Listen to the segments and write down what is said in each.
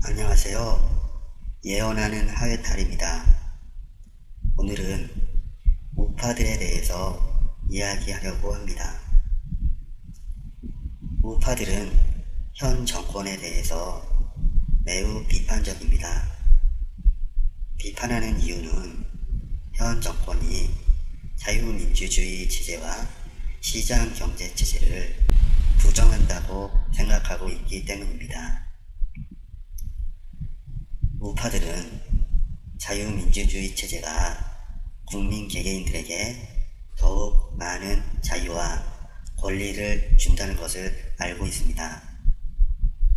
안녕하세요. 예언하는 하회탈입니다. 오늘은 우파들에 대해서 이야기하려고 합니다. 우파들은 현 정권에 대해서 매우 비판적입니다. 비판하는 이유는 현 정권이 자유민주주의 체제와 시장 경제 체제를 부정한다고 생각하고 있기 때문입니다. 우파들은 자유민주주의 체제가 국민 개개인들에게 더욱 많은 자유와 권리를 준다는 것을 알고 있습니다.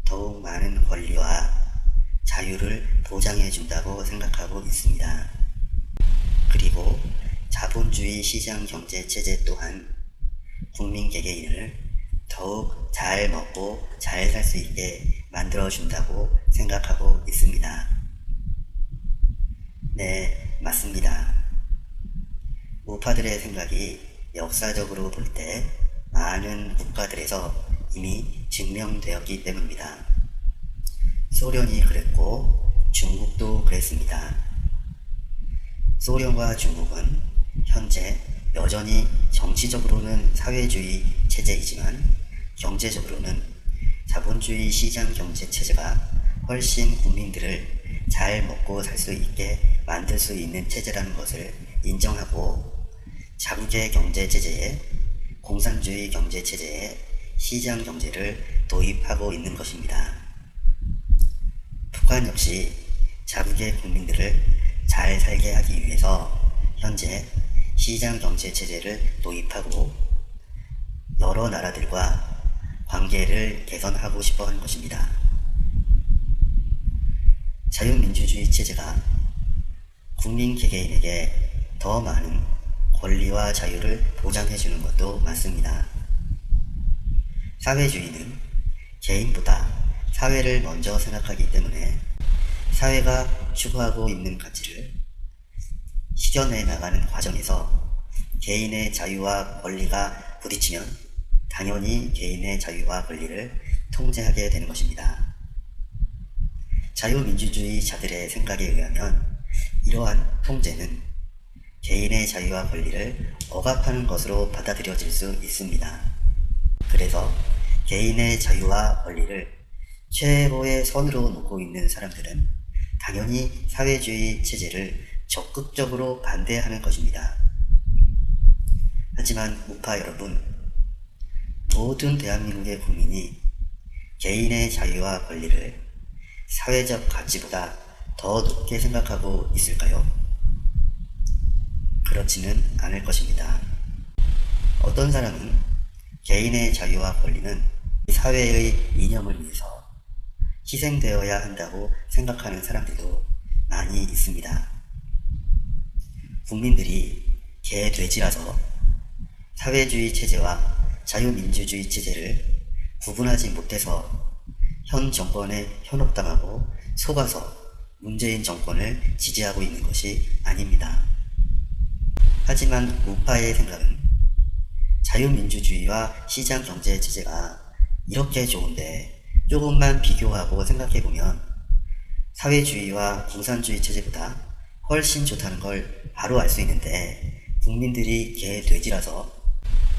더욱 많은 권리와 자유를 보장해 준다고 생각하고 있습니다. 그리고 자본주의 시장 경제 체제 또한 국민 개개인을 더욱 잘 먹고 잘 살 수 있게 만들어 준다고 생각하고 있습니다. 네, 맞습니다. 우파들의 생각이 역사적으로 볼 때 많은 국가들에서 이미 증명되었기 때문입니다. 소련이 그랬고 중국도 그랬습니다. 소련과 중국은 현재 여전히 정치적으로는 사회주의 체제이지만 경제적으로는 자본주의 시장 경제 체제가 훨씬 국민들을 잘 먹고 살 수 있게 만들 수 있는 체제라는 것을 인정하고 자국의 경제 체제에 공산주의 경제 체제에 시장 경제를 도입하고 있는 것입니다. 북한 역시 자국의 국민들을 잘 살게 하기 위해서 현재 시장 경제 체제를 도입하고 여러 나라들과 관계를 개선하고 싶어 하는 것입니다. 자유민주주의 체제가 국민 개개인에게 더 많은 권리와 자유를 보장해 주는 것도 맞습니다. 사회주의는 개인보다 사회를 먼저 생각하기 때문에 사회가 추구하고 있는 가치를 실현해 나가는 과정에서 개인의 자유와 권리가 부딪히면 당연히 개인의 자유와 권리를 통제하게 되는 것입니다. 자유민주주의자들의 생각에 의하면 이러한 통제는 개인의 자유와 권리를 억압하는 것으로 받아들여질 수 있습니다. 그래서 개인의 자유와 권리를 최고의 선으로 놓고 있는 사람들은 당연히 사회주의 체제를 적극적으로 반대하는 것입니다. 하지만 우파 여러분, 모든 대한민국의 국민이 개인의 자유와 권리를 사회적 가치보다 더 높게 생각하고 있을까요? 그렇지는 않을 것입니다. 어떤 사람은 개인의 자유와 권리는 사회의 이념을 위해서 희생되어야 한다고 생각하는 사람들도 많이 있습니다. 국민들이 개돼지라서 사회주의 체제와 자유민주주의 체제를 구분하지 못해서 현 정권에 현혹당하고 속아서 문재인 정권을 지지하고 있는 것이 아닙니다. 하지만 우파의 생각은 자유민주주의와 시장경제 체제가 이렇게 좋은데 조금만 비교하고 생각해보면 사회주의와 공산주의 체제보다 훨씬 좋다는 걸 바로 알 수 있는데 국민들이 개돼지라서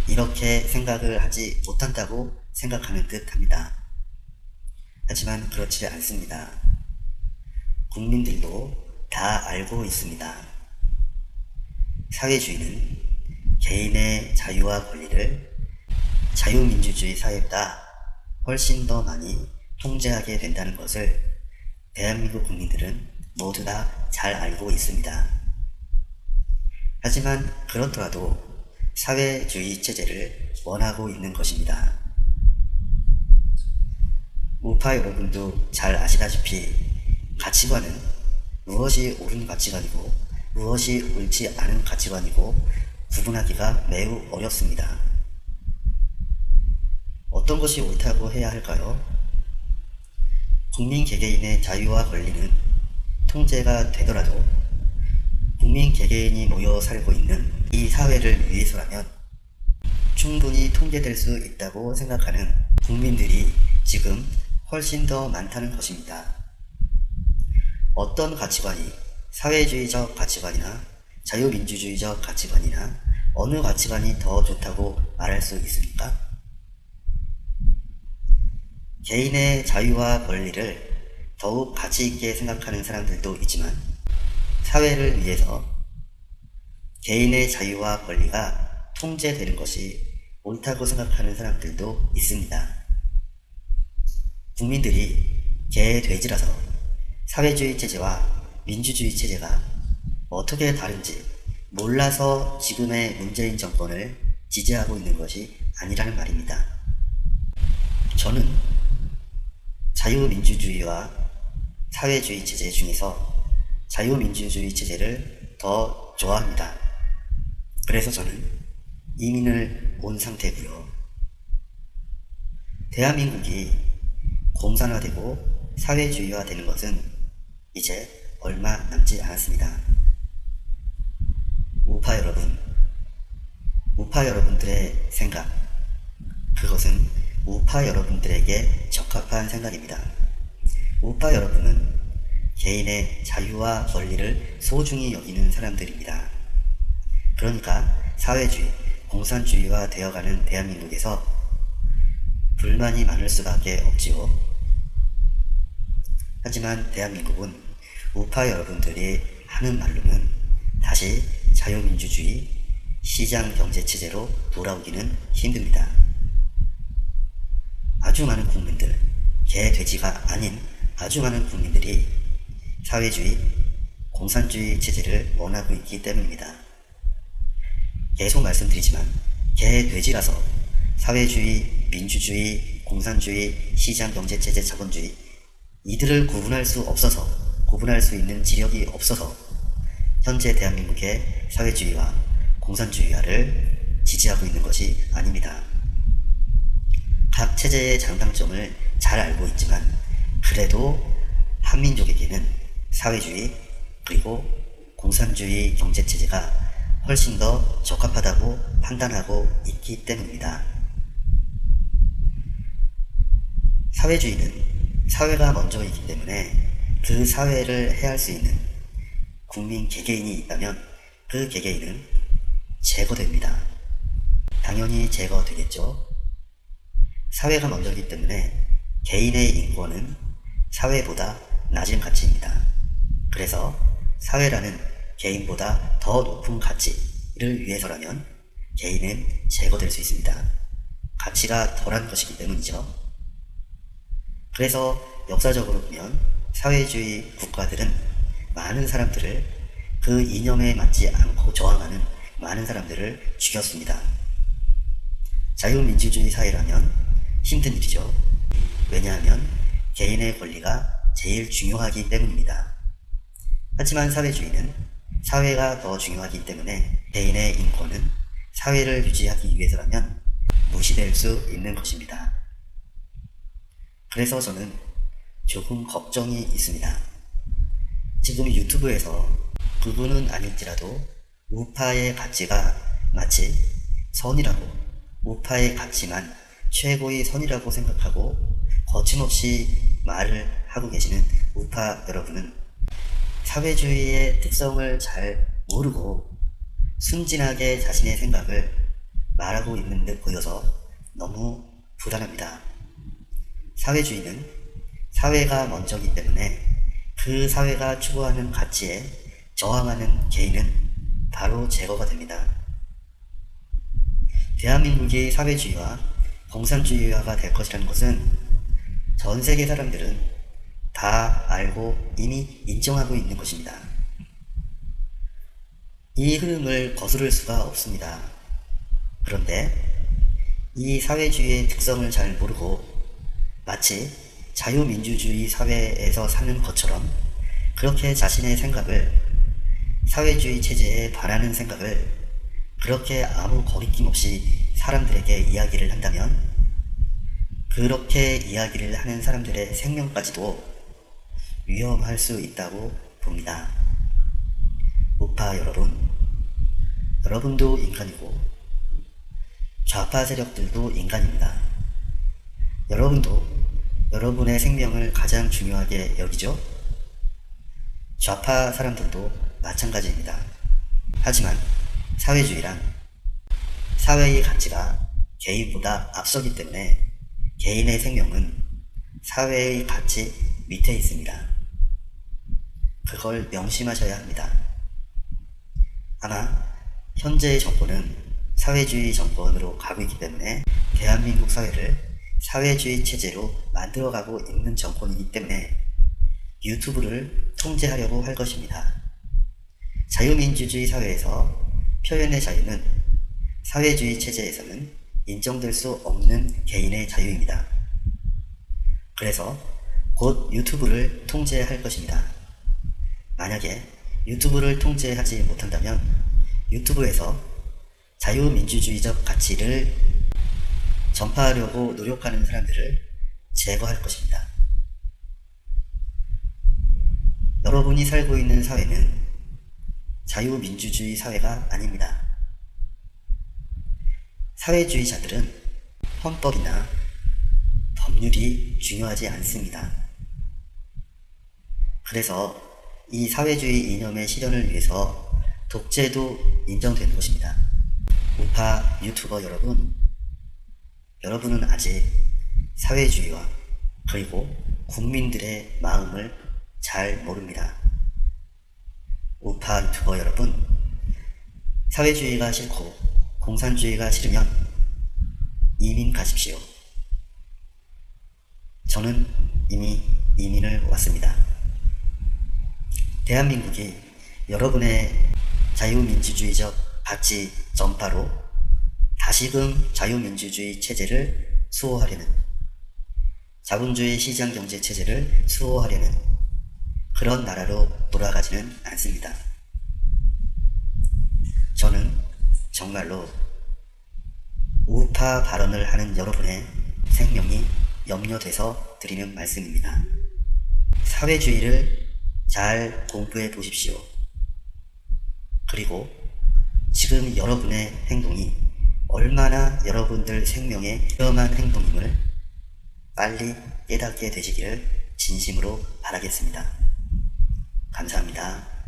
이렇게 생각을 하지 못한다고 생각하는 듯 합니다. 하지만 그렇지 않습니다. 국민들도 다 알고 있습니다. 사회주의는 개인의 자유와 권리를 자유민주주의 사회보다 훨씬 더 많이 통제하게 된다는 것을 대한민국 국민들은 모두 다 잘 알고 있습니다. 하지만 그렇더라도 사회주의 체제를 원하고 있는 것입니다. 우파 여러분도 잘 아시다시피 가치관은 무엇이 옳은 가치관이고 무엇이 옳지 않은 가치관이고 구분하기가 매우 어렵습니다. 어떤 것이 옳다고 해야 할까요? 국민 개개인의 자유와 권리는 통제가 되더라도 국민 개개인이 모여 살고 있는 이 사회를 위해서라면 충분히 통제될 수 있다고 생각하는 국민들이 지금 훨씬 더 많다는 것입니다. 어떤 가치관이 사회주의적 가치관이나 자유민주주의적 가치관이나 어느 가치관이 더 좋다고 말할 수 있습니까? 개인의 자유와 권리를 더욱 가치 있게 생각하는 사람들도 있지만 사회를 위해서 개인의 자유와 권리가 통제되는 것이 옳다고 생각하는 사람들도 있습니다. 국민들이 개돼지라서 사회주의 체제와 민주주의 체제가 어떻게 다른지 몰라서 지금의 문재인 정권을 지지하고 있는 것이 아니라는 말입니다. 저는 자유민주주의와 사회주의 체제 중에서 자유민주주의 체제를 더 좋아합니다. 그래서 저는 이민을 온 상태고요. 대한민국이 공산화되고 사회주의화 되는 것은 이제 얼마 남지 않았습니다. 우파 여러분들의 생각, 그것은 우파 여러분들에게 적합한 생각입니다. 우파 여러분은 개인의 자유와 권리를 소중히 여기는 사람들입니다. 그러니까 사회주의, 공산주의화 되어가는 대한민국에서 불만이 많을 수밖에 없지요. 하지만 대한민국은 우파 여러분들이 하는 말로는 다시 자유민주주의, 시장경제체제로 돌아오기는 힘듭니다. 아주 많은 국민들, 개돼지가 아닌 아주 많은 국민들이 사회주의, 공산주의 체제를 원하고 있기 때문입니다. 계속 말씀드리지만 개돼지라서 사회주의, 민주주의, 공산주의, 시장경제체제, 자본주의 이들을 구분할 수 있는 지력이 없어서 현재 대한민국의 사회주의와 공산주의화를 지지하고 있는 것이 아닙니다. 각 체제의 장단점을 잘 알고 있지만 그래도 한민족에게는 사회주의 그리고 공산주의 경제체제가 훨씬 더 적합하다고 판단하고 있기 때문입니다. 사회주의는 사회가 먼저이기 때문에 그 사회를 해할 수 있는 국민 개개인이 있다면 그 개개인은 제거됩니다. 당연히 제거되겠죠. 사회가 먼저이기 때문에 개인의 인권은 사회보다 낮은 가치입니다. 그래서 사회라는 개인보다 더 높은 가치를 위해서라면 개인은 제거될 수 있습니다. 가치가 덜한 것이기 때문이죠. 그래서 역사적으로 보면 사회주의 국가들은 많은 사람들을 그 이념에 맞지 않고 저항하는 많은 사람들을 죽였습니다. 자유민주주의 사회라면 힘든 일이죠. 왜냐하면 개인의 권리가 제일 중요하기 때문입니다. 하지만 사회주의는 사회가 더 중요하기 때문에 개인의 인권은 사회를 유지하기 위해서라면 무시될 수 있는 것입니다. 그래서 저는 조금 걱정이 있습니다. 지금 유튜브에서 그분은 아닐지라도 우파의 가치가 마치 선이라고, 우파의 가치만 최고의 선이라고 생각하고 거침없이 말을 하고 계시는 우파 여러분은 사회주의의 특성을 잘 모르고 순진하게 자신의 생각을 말하고 있는 듯 보여서 너무 불안합니다. 사회주의는 사회가 먼저이기 때문에 그 사회가 추구하는 가치에 저항하는 개인은 바로 제거가 됩니다. 대한민국이 사회주의와 공산주의화가 될 것이라는 것은 전 세계 사람들은 다 알고 이미 인정하고 있는 것입니다. 이 흐름을 거스를 수가 없습니다. 그런데 이 사회주의의 특성을 잘 모르고 마치 자유민주주의 사회에서 사는 것처럼 그렇게 자신의 생각을, 사회주의 체제에 반하는 생각을 그렇게 아무 거리낌 없이 사람들에게 이야기를 한다면 그렇게 이야기를 하는 사람들의 생명까지도 위험할 수 있다고 봅니다. 우파 여러분, 여러분도 인간이고 좌파 세력들도 인간입니다. 여러분도 여러분의 생명을 가장 중요하게 여기죠? 좌파 사람들도 마찬가지입니다. 하지만 사회주의란 사회의 가치가 개인보다 앞서기 때문에 개인의 생명은 사회의 가치 밑에 있습니다. 그걸 명심하셔야 합니다. 아마 현재의 정권은 사회주의 정권으로 가고 있기 때문에 대한민국 사회를 사회주의 체제로 만들어가고 있는 정권이기 때문에 유튜브를 통제하려고 할 것입니다. 자유민주주의 사회에서 표현의 자유는 사회주의 체제에서는 인정될 수 없는 개인의 자유입니다. 그래서 곧 유튜브를 통제할 것입니다. 만약에 유튜브를 통제하지 못한다면 유튜브에서 자유민주주의적 가치를 전파하려고 노력하는 사람들을 제거할 것입니다. 여러분이 살고 있는 사회는 자유민주주의 사회가 아닙니다. 사회주의자들은 헌법이나 법률이 중요하지 않습니다. 그래서 이 사회주의 이념의 실현을 위해서 독재도 인정되는 것입니다. 우파 유튜버 여러분, 여러분은 아직 사회주의와 그리고 국민들의 마음을 잘 모릅니다. 우파 유튜버 여러분, 사회주의가 싫고 공산주의가 싫으면 이민 가십시오. 저는 이미 이민을 왔습니다. 대한민국이 여러분의 자유민주주의적 가치 전파로 다시금 자유민주주의 체제를 수호하려는, 자본주의 시장경제 체제를 수호하려는 그런 나라로 돌아가지는 않습니다. 저는 정말로 우파 발언을 하는 여러분의 생명이 염려돼서 드리는 말씀입니다. 사회주의를 잘 공부해 보십시오. 그리고 지금 여러분의 행동이 얼마나 여러분들 생명에 위험한 행동임을 빨리 깨닫게 되시기를 진심으로 바라겠습니다. 감사합니다.